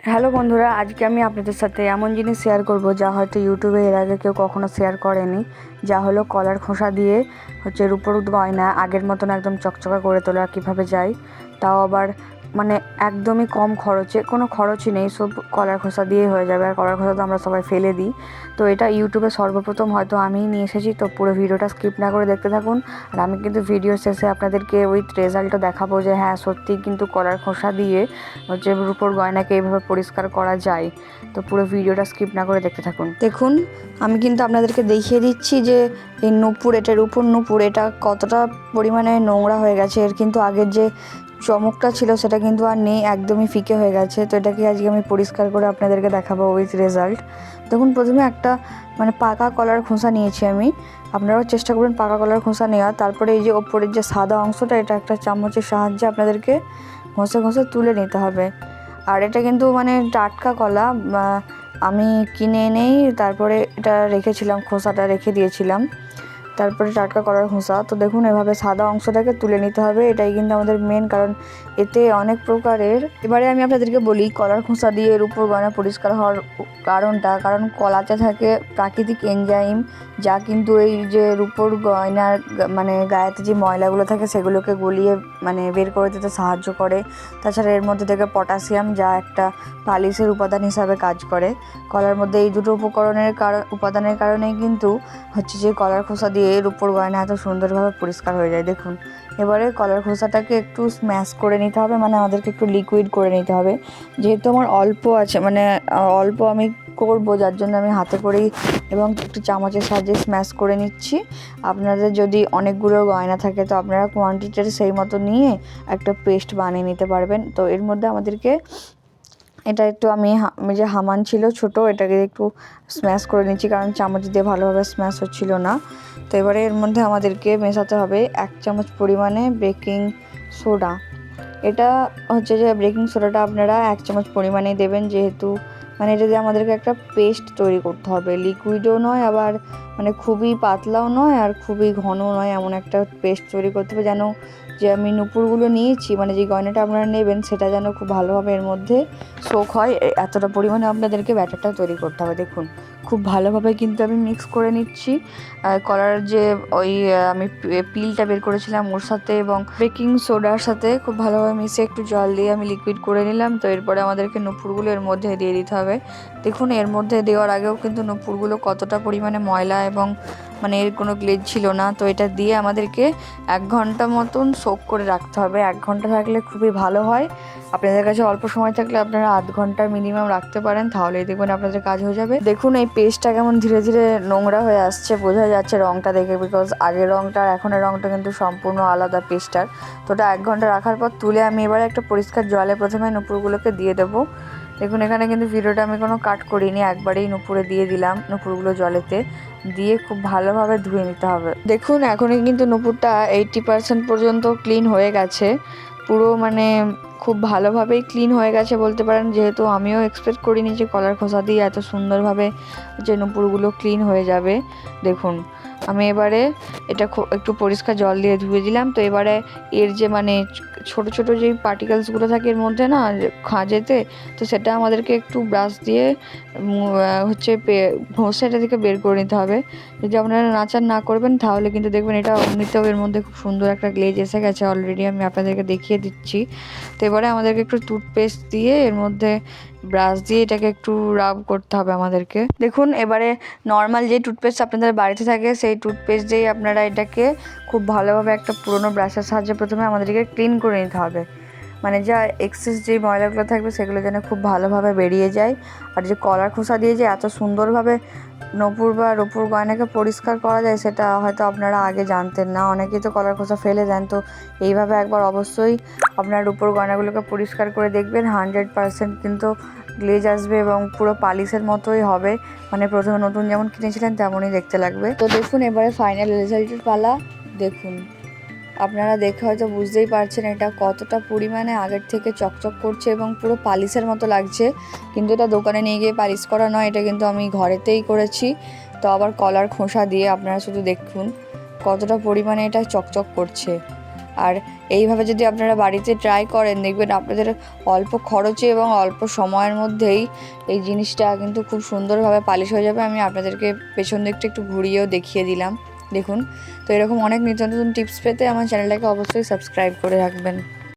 Hello বন্ধুরা, আজকে আমি আপনাদের সাথে এমন জিনিস শেয়ার করব যা হয়তো ইউটিউবে এর আগে কেউ কখনো শেয়ার করেনি। যা হলো কলার খোসা দিয়ে রূপোর গয়না আগের মতন একদম চকচকা করে তোলা কীভাবে যায়, তাও আবার একদমই কম খরচে, কোনো খরচই নেই, সব কলার খোসা দিয়ে হয়ে যাবে। আর কলার খোসা তো আমরা সবাই ফেলে দিই, তো এটা ইউটিউবে সর্বপ্রথম হয়তো আমিই নিয়ে এসেছি। তো পুরো ভিডিওটা স্কিপ না করে দেখতে থাকুন। আর আমি কিন্তু ভিডিও শেষে আপনাদেরকে উইথ রেজাল্টও দেখাবো যে হ্যাঁ সত্যিই কিন্তু কলার খোসা দিয়ে রূপোর গয়নাকে এইভাবে পরিষ্কার করা যায়। তো পুরো ভিডিওটা স্কিপ না করে দেখতে থাকুন। দেখুন, আমি কিন্তু আপনাদেরকে দেখিয়ে দিচ্ছি যে এই নূপুর, এটা রূপোর নূপুর, এটা কতটা পরিমাণে নোংরা হয়ে গেছে। এর কিন্তু আগের যে চমকটা ছিল সেটা কিন্তু আর নেই, একদমই ফিকে হয়ে গেছে। তো এটাকে আজকে আমি পরিষ্কার করে আপনাদেরকে দেখাবো উইথ রেজাল্ট। দেখুন, প্রথমে একটা পাকা কলার খোসা নিয়েছি আমি। আপনারাও চেষ্টা করবেন পাকা কলার খোসা নেওয়ার। তারপরে এই যে ওপরের যে সাদা অংশটা, এটা একটা চামচের সাহায্যে আপনাদেরকে ঘষে ঘষে তুলে নিতে হবে। আর এটা কিন্তু টাটকা কলা, আমি কিনে এনেই তারপরে এটা রেখেছিলাম, খোসাটা রেখে দিয়েছিলাম। তারপরে টাটকা কলার খোসা। তো দেখুন, এভাবে সাদা অংশটাকে তুলে নিতে হবে, এটাই কিন্তু আমাদের মেন, কারণ এতে অনেক প্রকারের। এবারে আমি আপনাদেরকে বলি কলার খোসা দিয়ে রূপোর গয়না পরিষ্কার হওয়ার কারণ কলাতে থাকে প্রাকৃতিক এনজাইম, যা কিন্তু এই যে রূপোর গয়নার গায়েতে যে ময়লাগুলো থাকে সেগুলোকে গলিয়ে বের করে দিতে সাহায্য করে। তাছাড়া এর মধ্যে থেকে পটাশিয়াম, যা একটা পালিশের উপাদান হিসাবে কাজ করে। কলার মধ্যে এই দুটো উপাদানের কারণেই কিন্তু যে কলার খোসা দিয়ে রূপোর গয়না এত সুন্দরভাবে পরিষ্কার হয়ে যায়। দেখুন, এবারে কলার খোসাটাকে একটু স্ম্যাশ করে নিতে হবে, আমাদেরকে একটু লিকুইড করে নিতে হবে। যেহেতু আমার অল্প আছে, অল্প আমি করব, যার জন্য আমি হাতে করেই এবং একটু চামচের সাহায্যে স্ম্যাশ করে নিচ্ছি। আপনাদের যদি অনেকগুলো গয়না থাকে তো আপনারা কোয়ান্টিটির সেই মতো নিয়ে একটা পেস্ট বানিয়ে নিতে পারবেন। তো এর মধ্যে আমাদেরকে এটা একটু আমি যে হামান ছিল ছোট, এটাকে একটু স্ম্যাশ করে নিচ্ছি, কারণ চামচ দিয়ে ভালোভাবে স্ম্যাশ হচ্ছিল না। তো এবারে এর মধ্যে আমাদেরকে মেশাতে হবে 1 চামচ পরিমাণে বেকিং সোডা। এটা যে বেকিং সোডাটা আপনারা 1 চামচ পরিমাণেই দেবেন, যেহেতু এটা দিয়ে আমাদেরকে একটা পেস্ট তৈরি করতে হবে। লিকুইডও নয়, আবার খুবই পাতলাও নয়, আর খুবই ঘনও নয়, এমন একটা পেস্ট তৈরি করতে হবে যেন যে আমি নূপুরগুলো নিয়েছি, যে গয়নাটা আপনারা নেবেন সেটা যেন খুব ভালোভাবে এর মধ্যে সোক হয়। এতটা পরিমাণে আপনাদেরকে ব্যাটারটা তৈরি করতে হবে। দেখুন, খুব ভালোভাবে কিন্তু আমি মিক্স করে নিচ্ছি। কলার যে আমি পিলটা বের করেছিলাম ওর সাথে এবং বেকিং সোডার সাথে খুব ভালোভাবে মিশে একটু জল দিয়ে আমি লিকুইড করে নিলাম। তো এরপরে আমাদেরকে নূপুরগুলো এর মধ্যে দিয়ে দিতে হবে। দেখুন, এর মধ্যে দেওয়ার আগেও কিন্তু নূপুরগুলো কতটা পরিমাণে ময়লা এবং এর কোনো গ্লেজ ছিল না। তো এটা দিয়ে আমাদেরকে 1 ঘন্টা মতন সোক করে রাখতে হবে। 1 ঘন্টা থাকলে খুবই ভালো হয়। আপনাদের কাছে অল্প সময় থাকলে আপনারা আধ ঘন্টা মিনিমাম রাখতে পারেন, তাহলেই দেখবেন আপনাদের কাজ হয়ে যাবে। দেখুন, এই পেস্টটা কেমন ধীরে ধীরে নোংরা হয়ে আসছে, বোঝা যাচ্ছে রঙটা দেখে, বিকজ আগের রঙটা আর এখনের রঙটা কিন্তু সম্পূর্ণ আলাদা পেস্টটার। তো ওটা 1 ঘন্টা রাখার পর তুলে আমি এবারে একটা পরিষ্কার জলে প্রথমে নূপুরগুলোকে দিয়ে দেবো। দেখুন, এখানে কিন্তু ভিডিওটা আমি কোনো কাট করিনি, একবারেই নূপুরে দিয়ে দিলাম। নূপুরগুলো জলেতে দিয়ে খুব ভালোভাবে ধুয়ে নিতে হবে। দেখুন, এখনই কিন্তু নূপুরটা 80% পর্যন্ত ক্লিন হয়ে গেছে, পুরো খুব ভালোভাবেই ক্লিন হয়ে গেছে বলতে পারেন। যেহেতু আমিও এক্সপেক্ট করিনি যে কলার খোসা দিয়ে এত সুন্দরভাবে যে নূপুরগুলো ক্লিন হয়ে যাবে। দেখুন, আমি এবারে এটা একটু পরিষ্কার জল দিয়ে ধুয়ে দিলাম। তো এবারে এর যে ছোট ছোট যেই পার্টিকেলসগুলো থাকে এর মধ্যে না খাঁজেতে, তো সেটা আমাদেরকে একটু ব্রাশ দিয়ে ঘষে এটা থেকে বের করে নিতে হবে। যদি আপনারা নাচার না করবেন তাহলে কিন্তু দেখবেন এটা এমনিতেও এর মধ্যে খুব সুন্দর একটা গ্লেজ এসে গেছে অলরেডি, আমি আপনাদেরকে দেখিয়ে দিচ্ছি। তো এবারে আমাদেরকে একটু টুথপেস্ট দিয়ে এর মধ্যে ব্রাশ দিয়ে এটাকে একটু রাব করতে হবে আমাদেরকে। দেখুন, এবারে নর্মাল যে টুথপেস্ট আপনাদের বাড়িতে থাকে সেই টুথপেস্ট দিয়েই আপনারা এটাকে খুব ভালোভাবে একটা পুরোনো ব্রাশের সাহায্যে প্রথমে আমাদেরকে ক্লিন করে নিতে হবে। যা এক্সেস যেই ময়লাগুলো থাকবে সেগুলো যেন খুব ভালোভাবে বেরিয়ে যায়। আর যে কলার খোসা দিয়ে যে এত সুন্দরভাবে নূপুর বা রূপোর গয়নাকে পরিষ্কার করা যায় সেটা হয়তো আপনারা আগে জানতেন না, অনেকেই তো কলার খোসা ফেলে দেন। তো এইভাবে একবার অবশ্যই আপনার রূপোর গয়নাগুলোকে পরিষ্কার করে দেখবেন, 100% কিন্তু গ্লেজ আসবে এবং পুরো পালিশের মতোই হবে। প্রথমে নতুন যেমন কিনেছিলেন তেমনই দেখতে লাগবে। তো দেখুন, এবারে ফাইনাল রেজাল্টের পালা। দেখুন, আপনারা দেখে হয়তো বুঝতেই পারছেন এটা কতটা পরিমাণে আগের থেকে চকচক করছে এবং পুরো পালিশের মতো লাগছে। কিন্তু এটা দোকানে নিয়ে গিয়ে পালিশ করা নয়, এটা কিন্তু আমি ঘরেতেই করেছি। তো আবার কলার খোসা দিয়ে আপনারা শুধু দেখুন কতটা পরিমাণে এটা চকচক করছে। আর এইভাবে যদি আপনারা বাড়িতে ট্রাই করেন, দেখবেন আপনাদের অল্প খরচে এবং অল্প সময়ের মধ্যেই এই জিনিসটা কিন্তু খুব সুন্দরভাবে পালিশ হয়ে যাবে। আমি আপনাদেরকে পেছন দিকটা একটু ঘুরিয়েও দেখিয়ে দিলাম, দেখুন। তো এরকম অনেক নিত্য নতুন টিপস পেতে আমার চ্যানেলটাকে অবশ্যই সাবস্ক্রাইব করে রাখবেন।